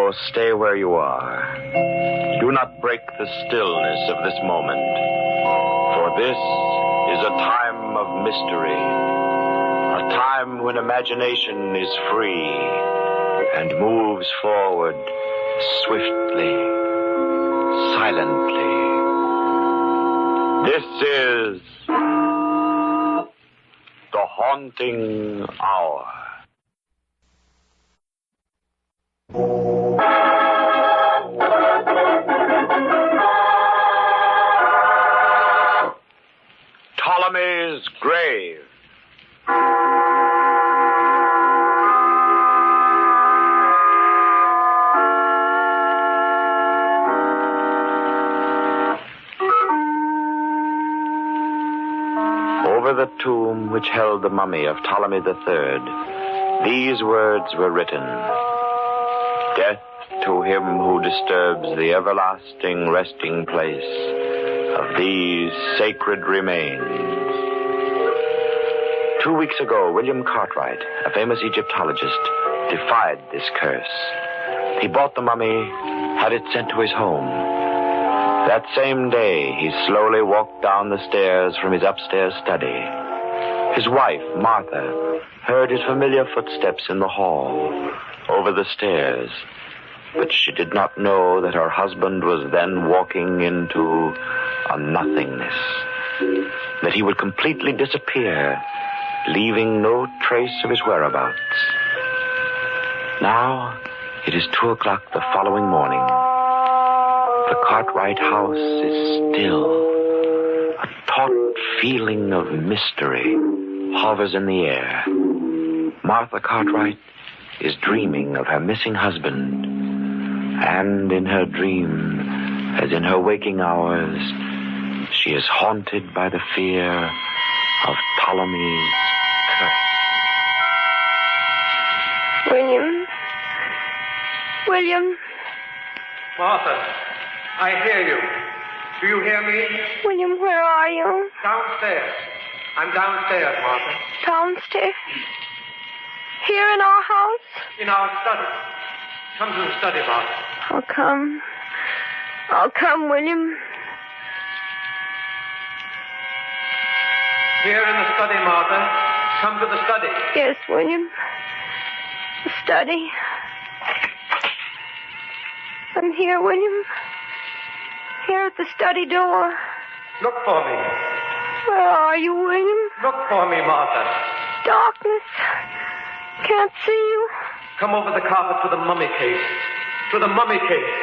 So stay where you are. Do not break the stillness of this moment. For this is a time of mystery. A time when imagination is free and moves forward swiftly, silently. This is the haunting hour. Ptolemey's grave. Over the tomb which held the mummy of Ptolemy III, these words were written: Death to him who disturbs the everlasting resting place of these sacred remains. 2 weeks ago, William Cartwright, a famous Egyptologist, defied this curse. He bought the mummy, had it sent to his home. That same day, he slowly walked down the stairs from his upstairs study. His wife, Martha, heard his familiar footsteps in the hall, over the stairs. But she did not know that her husband was then walking into a nothingness. That he would completely disappear, leaving no trace of his whereabouts. Now, it is 2 o'clock the following morning. The Cartwright house is still. A taut feeling of mystery hovers in the air. Martha Cartwright is dreaming of her missing husband. And in her dream, as in her waking hours, she is haunted by the fear of Ptolemy's curse. William. Martha, I hear you. Do you hear me? William, where are you? Downstairs. I'm downstairs, Martha. Downstairs? Here in our house? In our study. Come to the study, Martha. I'll come, William. Here in the study, Martha. Come to the study. Yes, William. The study. I'm here, William. Here at the study door. Look for me. Where are you, William? Look for me, Martha. Darkness. Can't see you. Come over the carpet to the mummy case. To the mummy case.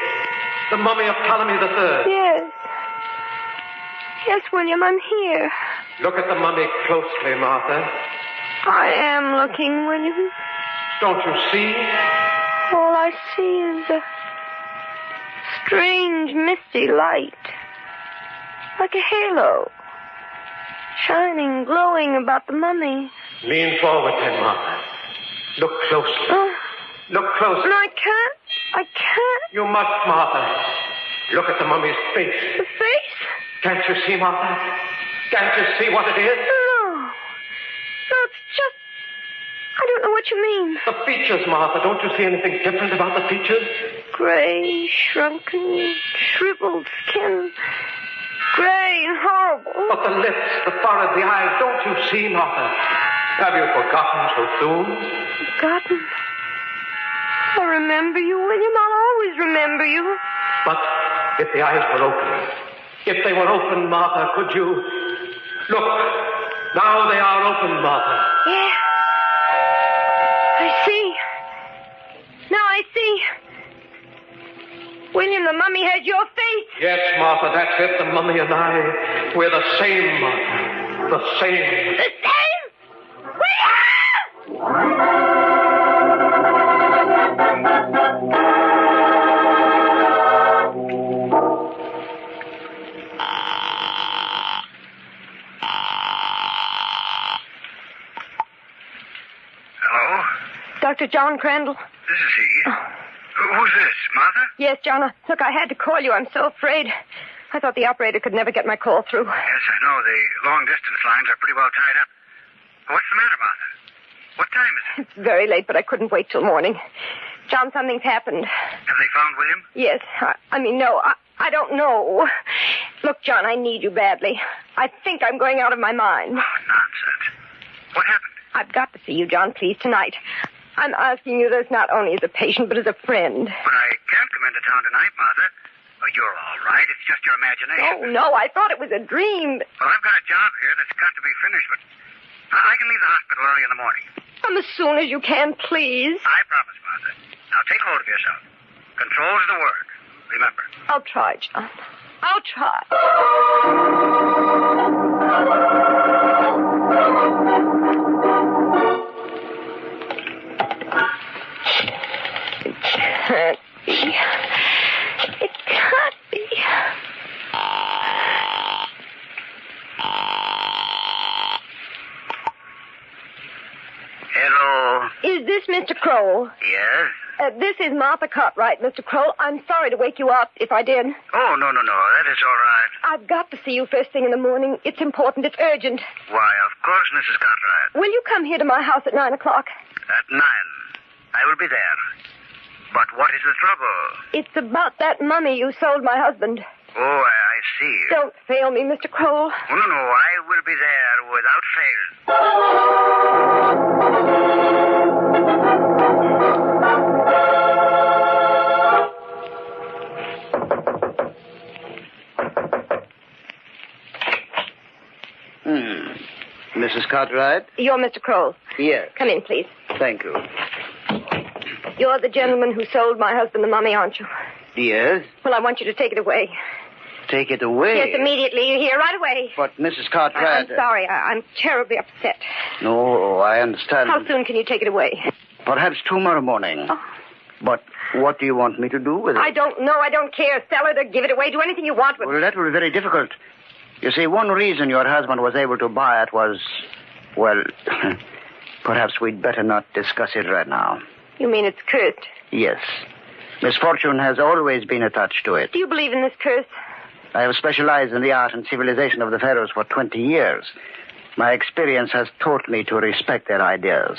The mummy of Ptolemy III. Yes. Yes, William, I'm here. Look at the mummy closely, Martha. I am looking, William. Don't you see? All I see is a strange, misty light. Like a halo. Shining, glowing about the mummy. Lean forward then, Martha. Look closely. Look closely. No, I can't. You must, Martha. Look at the mummy's face. The face? Can't you see, Martha? Can't you see what it is? No, it's just... I don't know what you mean. The features, Martha. Don't you see anything different about the features? Gray, shrunken, shriveled skin. Gray and horrible. But the lips, the forehead, the eyes. Don't you see, Martha? Have you forgotten so soon? Forgotten? I remember you, William. I'll always remember you. But if the eyes were open, if they were open, Martha, could you... Look, now they are open, Martha. Yeah. I see. Now I see. William, the mummy has your face. Yes, Martha, that's it. The mummy and I, we're the same, Martha. The same. The same? William! Hello? Dr. John Crandall. This is he. Who's this, Martha? Yes, John. Look, I had to call you. I'm so afraid. I thought the operator could never get my call through. Yes, I know. The long-distance lines are pretty well tied up. What's the matter, Martha? What time is it? It's very late, but I couldn't wait till morning. John, something's happened. Have they found William? Yes. No, I don't know. Look, John, I need you badly. I think I'm going out of my mind. Oh, nonsense. What happened? I've got to see you, John, please, tonight. I'm asking you this not only as a patient, but as a friend. But I can't come into town tonight, Martha. Oh, you're all right. It's just your imagination. Oh, no, I thought it was a dream. Well, I've got a job here that's got to be finished, but I can leave the hospital early in the morning. Come as soon as you can, please. I promise, Martha. Now, take hold of yourself. Control's the word. Remember. I'll try, John. I'll try. It can't be. It can't be. Hello. Is this Mr. Kroll? Yes? This is Martha Cartwright, Mr. Kroll. I'm sorry to wake you up if I did. Oh, no. That is all right. I've got to see you first thing in the morning. It's important. It's urgent. Why, of course, Mrs. Cartwright. Will you come here to my house at 9 o'clock? At 9. I will be there. But what is the trouble? It's about that mummy you sold my husband. Oh, I see. Don't fail me, Mr. Kroll. Oh, no. I will be there without fail. Mrs. Cartwright? You're Mr. Kroll. Yes. Come in, please. Thank you. You're the gentleman who sold my husband the mummy, aren't you? Yes? Well, I want you to take it away. Take it away? Yes, immediately. You're here right away. But, Mrs. Cartwright... I'm sorry. I'm terribly upset. No, I understand. How soon can you take it away? Perhaps tomorrow morning. Oh. But what do you want me to do with it? I don't know. I don't care. Sell it or give it away. Do anything you want with it. Well, that will be very difficult. You see, one reason your husband was able to buy it was... Well, perhaps we'd better not discuss it right now. You mean it's cursed? Yes. Misfortune has always been attached to it. Do you believe in this curse? I have specialized in the art and civilization of the pharaohs for 20 years. My experience has taught me to respect their ideas.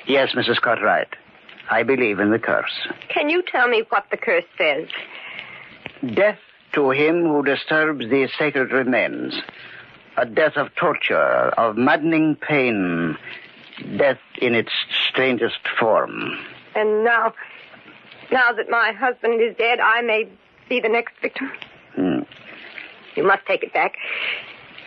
Yes, Mrs. Cartwright, I believe in the curse. Can you tell me what the curse says? Death to him who disturbs these sacred remains. A death of torture, of maddening pain. Death in its strangest form. And now that my husband is dead, I may be the next victim? You must take it back.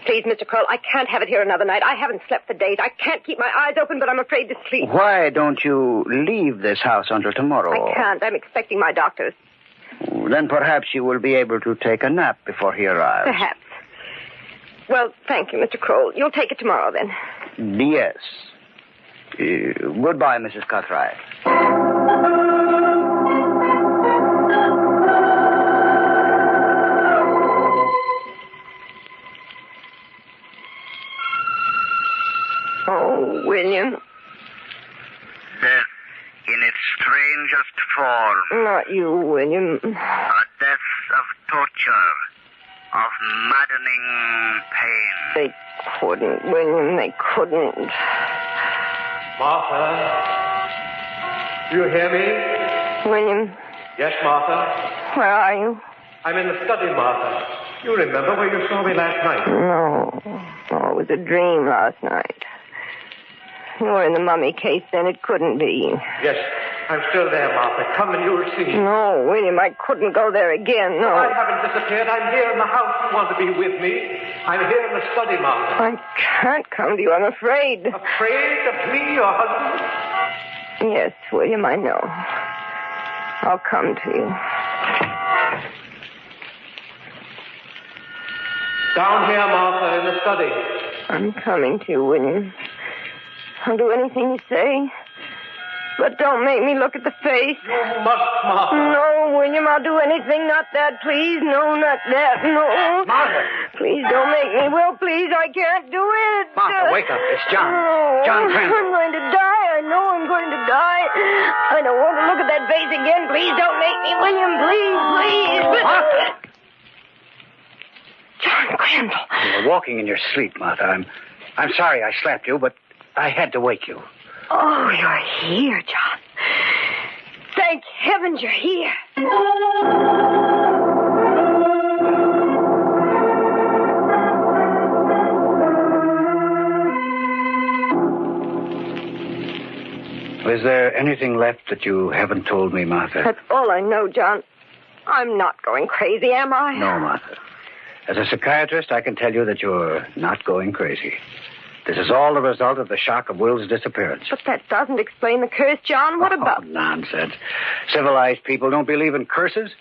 Please, Mr. Kroll, I can't have it here another night. I haven't slept for days. I can't keep my eyes open, but I'm afraid to sleep. Why don't you leave this house until tomorrow? I can't. I'm expecting my doctors. Then perhaps you will be able to take a nap before he arrives. Perhaps. Well, thank you, Mr. Kroll. You'll take it tomorrow, then. Yes. Goodbye, Mrs. Cartwright. Oh, William. Death in its strangest form. Not you, William. A death of torture, of maddening pain. They couldn't, William. They couldn't. Martha? Do you hear me? William, Yes, Martha? where are you? I'm in the study, Martha. You remember where you saw me last night? No. Oh, it was a dream last night. You were in the mummy case then. It couldn't be. Yes, I'm still there, Martha. Come and you'll see. No, William, I couldn't go there again. No. I haven't disappeared. I'm here in the house. You want to be with me? I'm here in the study, Martha. I can't come to you, I'm afraid. Afraid of me, your husband? Yes, William, I know. I'll come to you. Down here, Martha, in the study. I'm coming to you, William. I'll do anything you say. But don't make me look at the face. You must, Martha. No, William, I'll do anything. Not that, please. No, not that. No. Martha. Please don't make me. Well, please, I can't do it. Martha, wake up. It's John. No. John Crandall. I'm going to die. I know I'm going to die. I don't want to look at that face again. Please don't make me, William. Please. Martha. John Crandall. You were walking in your sleep, Martha. I'm sorry I slapped you, but I had to wake you. Oh, you're here, John. heavens, you're here. Is there anything left that you haven't told me, Martha? That's all I know, John. I'm not going crazy, am I? No, Martha. As a psychiatrist, I can tell you that you're not going crazy. This is all the result of the shock of Will's disappearance. But that doesn't explain the curse, John. What about... Nonsense. Civilized people don't believe in curses.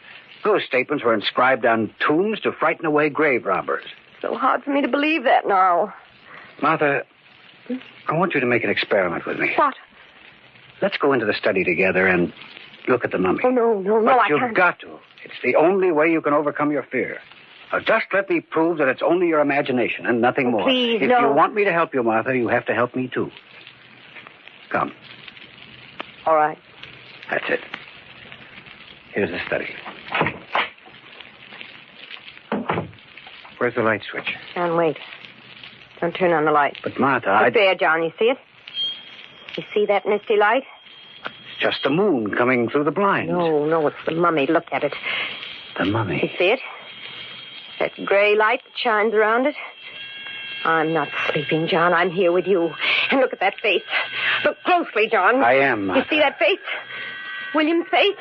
Those statements were inscribed on tombs to frighten away grave robbers. It's so hard for me to believe that now. Martha, I want you to make an experiment with me. What? Let's go into the study together and look at the mummy. Oh, no, I can't. You've got to. It's the only way you can overcome your fear. Now, just let me prove that it's only your imagination and nothing more. Please, if no. you want me to help you, Martha, you have to help me, too. Come. All right. That's it. Here's the study. Where's the light switch? John, wait. Don't turn on the light. But, Martha, It's there, John. You see it? You see that misty light? It's just the moon coming through the blinds. No, it's the mummy. Look at it. The mummy? You see it? That gray light that shines around it? I'm not sleeping, John. I'm here with you. And look at that face. Look closely, John. I am, Martha. You see that face? William's face?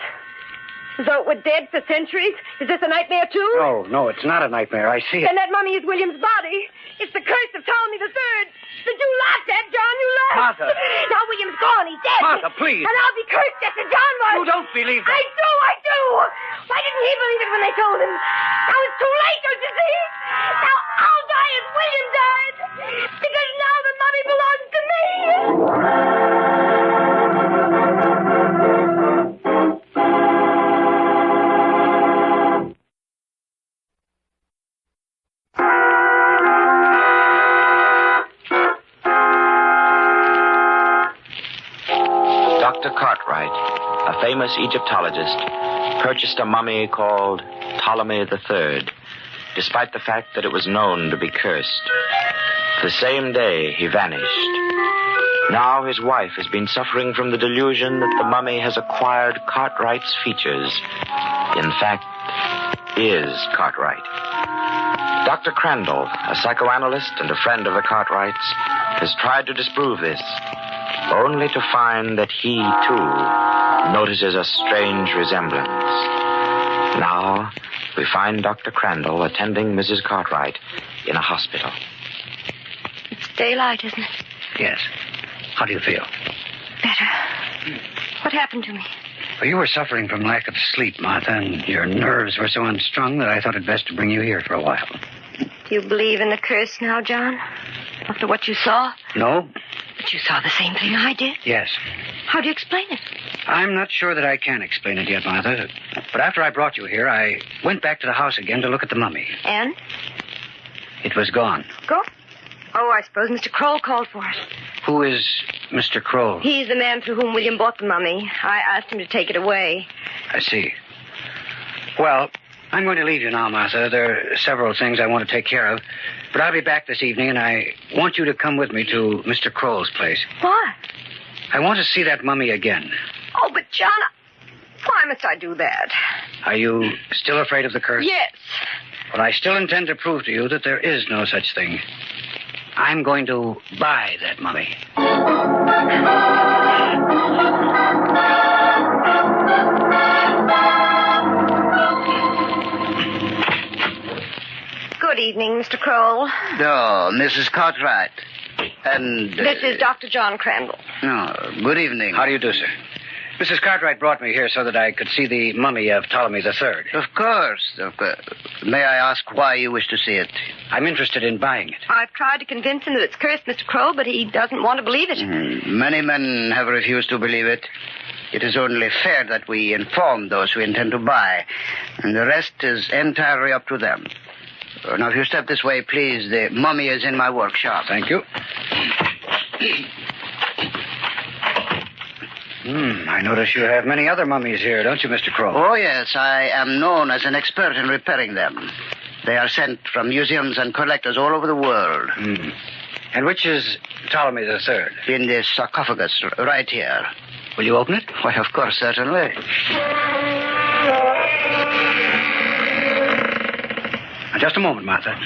As though it were dead for centuries? Is this a nightmare, too? No, it's not a nightmare. I see it. Then that mummy is William's body. It's the curse of Ptolomey III. That you laughed at, John. You laughed. Martha. Now William's gone. He's dead. Martha, please. And I'll be cursed just as John was. You don't believe that. I do. Why didn't he believe it when they told him? Now it's too late, don't you see? Now I'll die as William died. Because now the mummy belongs to me. Dr. Cartwright, a famous Egyptologist, purchased a mummy called Ptolemy III, despite the fact that it was known to be cursed. The same day, he vanished. Now his wife has been suffering from the delusion that the mummy has acquired Cartwright's features. In fact, is Cartwright. Dr. Crandall, a psychoanalyst and a friend of the Cartwrights, has tried to disprove this, only to find that he, too, notices a strange resemblance. Now, we find Dr. Crandall attending Mrs. Cartwright in a hospital. It's daylight, isn't it? Yes. How do you feel? Better. What happened to me? Well, you were suffering from lack of sleep, Martha, and your nerves were so unstrung that I thought it best to bring you here for a while. Do you believe in the curse now, John? After what you saw? No? But you saw the same thing I did? Yes. How do you explain it? I'm not sure that I can explain it yet, Martha. But after I brought you here, I went back to the house again to look at the mummy. And? It was gone. Go? Oh, I suppose Mr. Kroll called for it. Who is Mr. Kroll? He's the man through whom William bought the mummy. I asked him to take it away. I see. Well, I'm going to leave you now, Martha. There are several things I want to take care of. But I'll be back this evening, and I want you to come with me to Mr. Kroll's place. Why? I want to see that mummy again. Oh, but John, why must I do that? Are you still afraid of the curse? Yes. Well, I still intend to prove to you that there is no such thing. I'm going to buy that mummy. Good evening, Mr. Kroll. Oh, Mrs. Cartwright. And... This is Dr. John Crandall. Oh, good evening. How do you do, sir? Mrs. Cartwright brought me here so that I could see the mummy of Ptolemy III. Of course. May I ask why you wish to see it? I'm interested in buying it. I've tried to convince him that it's cursed, Mr. Kroll, but he doesn't want to believe it. Many men have refused to believe it. It is only fair that we inform those who intend to buy, and the rest is entirely up to them. Now, if you step this way, please, the mummy is in my workshop. Thank you. I notice you have many other mummies here, don't you, Mr. Kroll? Oh, yes. I am known as an expert in repairing them. They are sent from museums and collectors all over the world. And which is Ptolemy III? In this sarcophagus right here. Will you open it? Why, of course, certainly. Now, just a moment, Martha.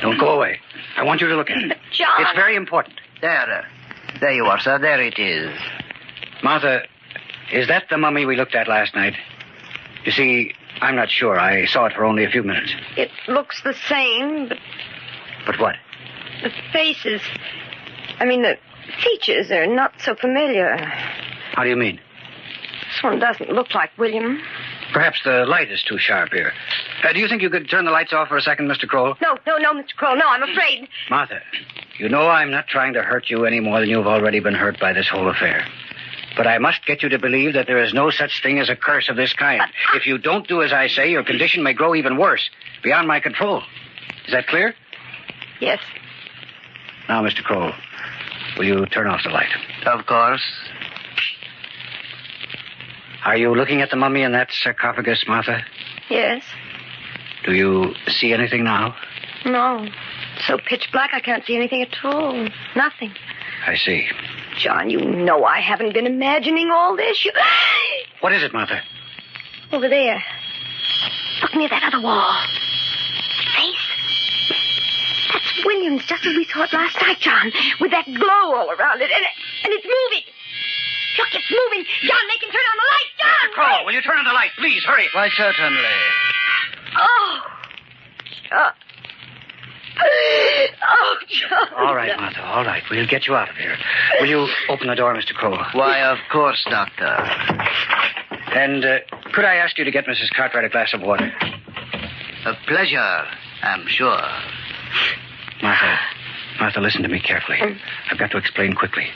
Don't go away. I want you to look at it. John. It's very important. There you are, sir. There it is. Martha, is that the mummy we looked at last night? You see, I'm not sure. I saw it for only a few minutes. It looks the same, but But what? the faces... the features are not so familiar. How do you mean? This one doesn't look like William. Perhaps the light is too sharp here. Do you think you could turn the lights off for a second, Mr. Kroll? No, Mr. Kroll. No, I'm afraid. Martha, you know I'm not trying to hurt you any more than you've already been hurt by this whole affair. But I must get you to believe that there is no such thing as a curse of this kind. If you don't do as I say, your condition may grow even worse, beyond my control. Is that clear? Yes. Now, Mr. Kroll, will you turn off the light? Of course. Are you looking at the mummy in that sarcophagus, Martha? Yes. Do you see anything now? No. It's so pitch black I can't see anything at all. Nothing. I see. John, you know I haven't been imagining all this. What is it, Martha? Over there. Look near that other wall. Face. That's William's, just as we saw it last night, John. With that glow all around it. And it's moving. Look, it's moving. John, make him turn on the light. John! Mr. Kroll, will you turn on the light? Please, hurry. Why, certainly. Oh. John. Oh, John. All right, Martha, all right. We'll get you out of here. Will you open the door, Mr. Kroll? Why, of course, Doctor. And could I ask you to get Mrs. Cartwright a glass of water? A pleasure, I'm sure. Martha, listen to me carefully. I've got to explain quickly.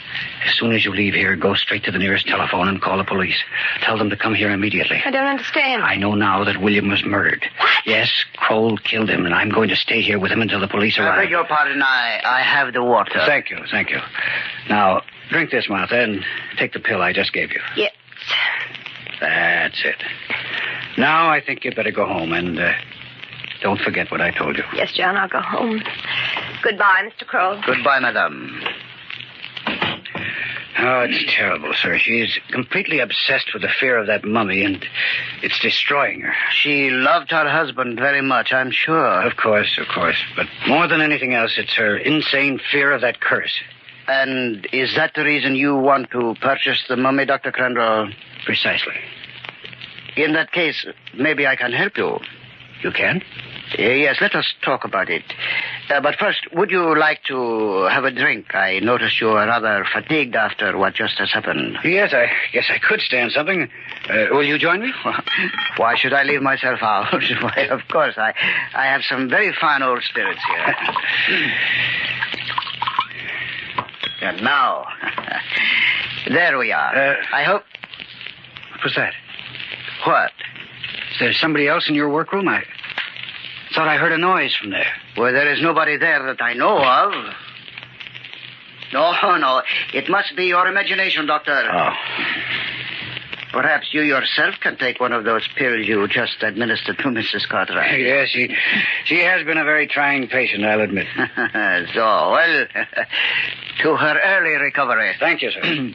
As soon as you leave here, go straight to the nearest telephone and call the police. Tell them to come here immediately. I don't understand. I know now that William was murdered. What? Yes, Kroll killed him, and I'm going to stay here with him until the police arrive. I beg your pardon, I have the water. Thank you. Now, drink this, Martha, and take the pill I just gave you. Yes. That's it. Now I think you'd better go home, and don't forget what I told you. Yes, John, I'll go home. Goodbye, Mr. Kroll. Goodbye, madame. Oh, it's terrible, sir. She's completely obsessed with the fear of that mummy, and it's destroying her. She loved her husband very much, I'm sure. Of course. But more than anything else, it's her insane fear of that curse. And is that the reason you want to purchase the mummy, Dr. Crandall? Precisely. In that case, maybe I can help you. You can? Yes, let us talk about it. But first, would you like to have a drink? I notice you are rather fatigued after what just has happened. Yes, I guess I could stand something. Will you join me? Why should I leave myself out? Why, of course, I have some very fine old spirits here. And now, there we are. I hope... What was that? What? Is there somebody else in your workroom? I thought I heard a noise from there. Well, there is nobody there that I know of. No. It must be your imagination, Doctor. Oh. Perhaps you yourself can take one of those pills you just administered to Mrs. Cartwright. Yes, she has been a very trying patient, I'll admit. Well, to her early recovery. Thank you, sir.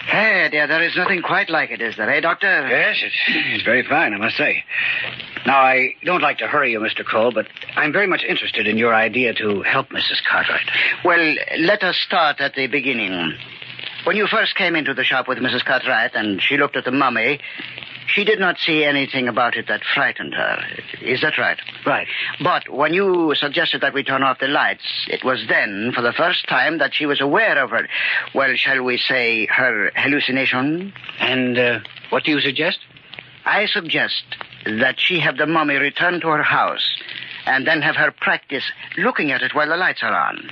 Hey, dear, there is nothing quite like it, is there, eh, Doctor? Yes, it's very fine, I must say. Now, I don't like to hurry you, Mr. Kroll, but I'm very much interested in your idea to help Mrs. Cartwright. Well, let us start at the beginning. When you first came into the shop with Mrs. Cartwright and she looked at the mummy, she did not see anything about it that frightened her. Is that right? Right. But when you suggested that we turn off the lights, it was then, for the first time, that she was aware of her, well, shall we say, her hallucination? And what do you suggest? I suggest that she have the mummy return to her house and then have her practice looking at it while the lights are on.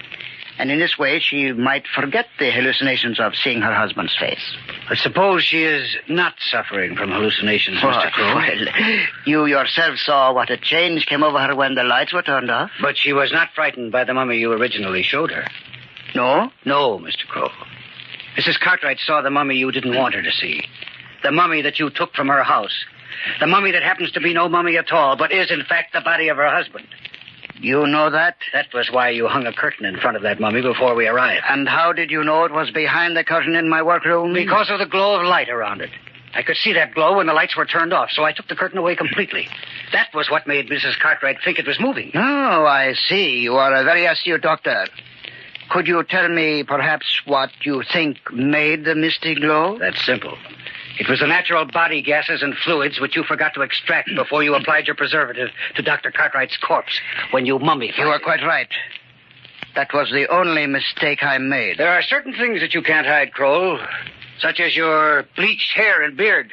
And in this way, she might forget the hallucinations of seeing her husband's face. But suppose she is not suffering from hallucinations, Mr. Kroll. Well, you yourself saw what a change came over her when the lights were turned off. But she was not frightened by the mummy you originally showed her. No? No, Mr. Kroll. Mrs. Cartwright saw the mummy you didn't want her to see. The mummy that you took from her house. The mummy that happens to be no mummy at all, but is, in fact, the body of her husband. You know that? That was why you hung a curtain in front of that mummy before we arrived. And how did you know it was behind the curtain in my workroom? Because of the glow of light around it. I could see that glow when the lights were turned off, so I took the curtain away completely. That was what made Mrs. Cartwright think it was moving. Oh, I see. You are a very astute doctor. Could you tell me, perhaps, what you think made the misty glow? That's simple. It was the natural body gases and fluids which you forgot to extract before you applied your preservative to Dr. Cartwright's corpse when you mummified it. You are quite right. That was the only mistake I made. There are certain things that you can't hide, Kroll, such as your bleached hair and beard.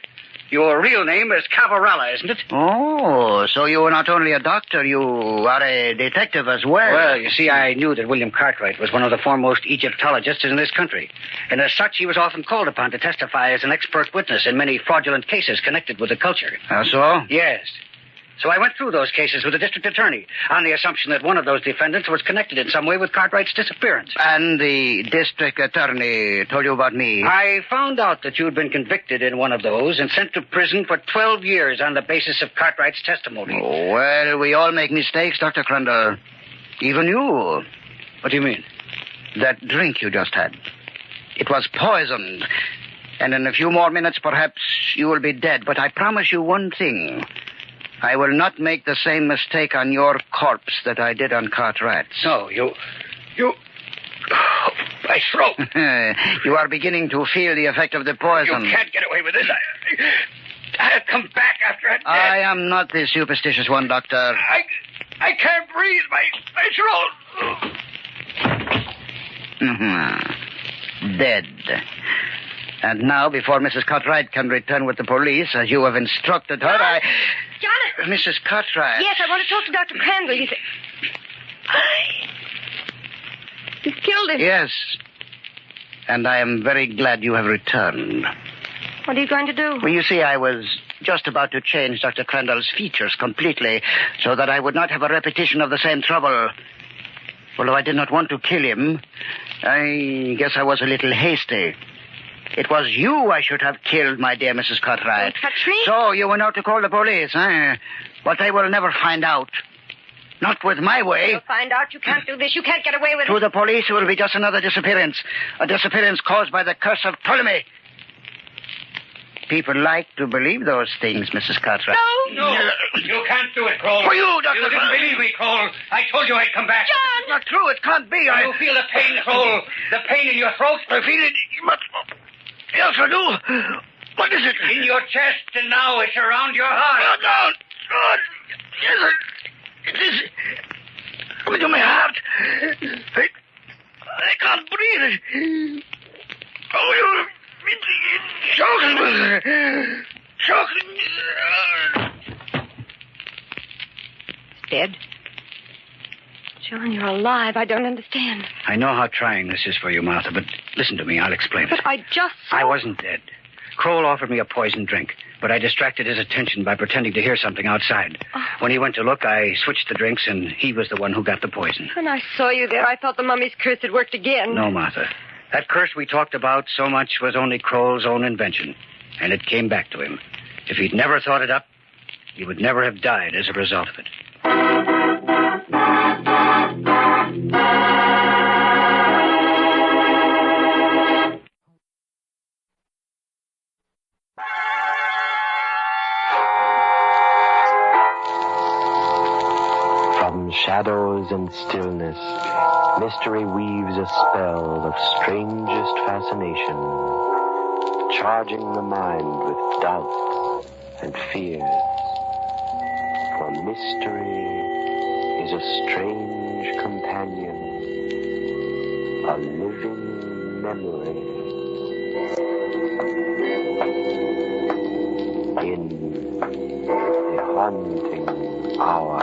Your real name is Cavarella, isn't it? Oh, so you are not only a doctor, you are a detective as well. Well, you see, I knew that William Cartwright was one of the foremost Egyptologists in this country. And as such, he was often called upon to testify as an expert witness in many fraudulent cases connected with the culture. How so? Yes. So I went through those cases with the district attorney on the assumption that one of those defendants was connected in some way with Cartwright's disappearance. And the district attorney told you about me? I found out that you'd been convicted in one of those and sent to prison for 12 years on the basis of Cartwright's testimony. Oh, well, we all make mistakes, Dr. Crandall. Even you. What do you mean? That drink you just had. It was poisoned. And in a few more minutes, perhaps, you will be dead. But I promise you one thing. I will not make the same mistake on your corpse that I did on Cartwright's. No, you... My throat. You are beginning to feel the effect of the poison. You can't get away with this. I'll come back after I'm dead. I am not the superstitious one, Doctor. I can't breathe. My throat. Dead. And now, before Mrs. Cartwright can return with the police, as you have instructed her, John! Mrs. Cartwright. Yes, I want to talk to Dr. Crandall. He's killed him. Yes. And I am very glad you have returned. What are you going to do? Well, you see, I was just about to change Dr. Crandall's features completely so that I would not have a repetition of the same trouble. Although I did not want to kill him, I guess I was a little hasty. It was you I should have killed, my dear Mrs. Cartwright. Don't touch me. So you went out to call the police, eh? But they will never find out. Not with my way. You'll find out. You can't do this. You can't get away with To it. the police, it will be just another disappearance. A disappearance caused by the curse of Ptolomey. People like to believe those things, Mrs. Cartwright. No. You can't do it, Kroll. For you, Dr. You didn't believe me, Kroll. I told you I'd come back. John! It's not true. It can't be. You feel the pain, Kroll. The pain in your throat. I feel it. But yes, I do. What is it? In your chest, and now it's around your heart. No. God. Yes, it is. Coming to my heart. I can't breathe. Oh, it's choking. Dead? John, you're alive. I don't understand. I know how trying this is for you, Martha, but listen to me. I'll explain But it. I just saw... I wasn't dead. Kroll offered me a poisoned drink, but I distracted his attention by pretending to hear something outside. Oh. When he went to look, I switched the drinks, and he was the one who got the poison. When I saw you there, I thought the mummy's curse had worked again. No, Martha. That curse we talked about so much was only Kroll's own invention, and it came back to him. If he'd never thought it up, he would never have died as a result of it. From shadows and stillness, mystery weaves a spell of strangest fascination, charging the mind with doubts and fears. For mystery is a strange companion, a living memory. In the haunting hour.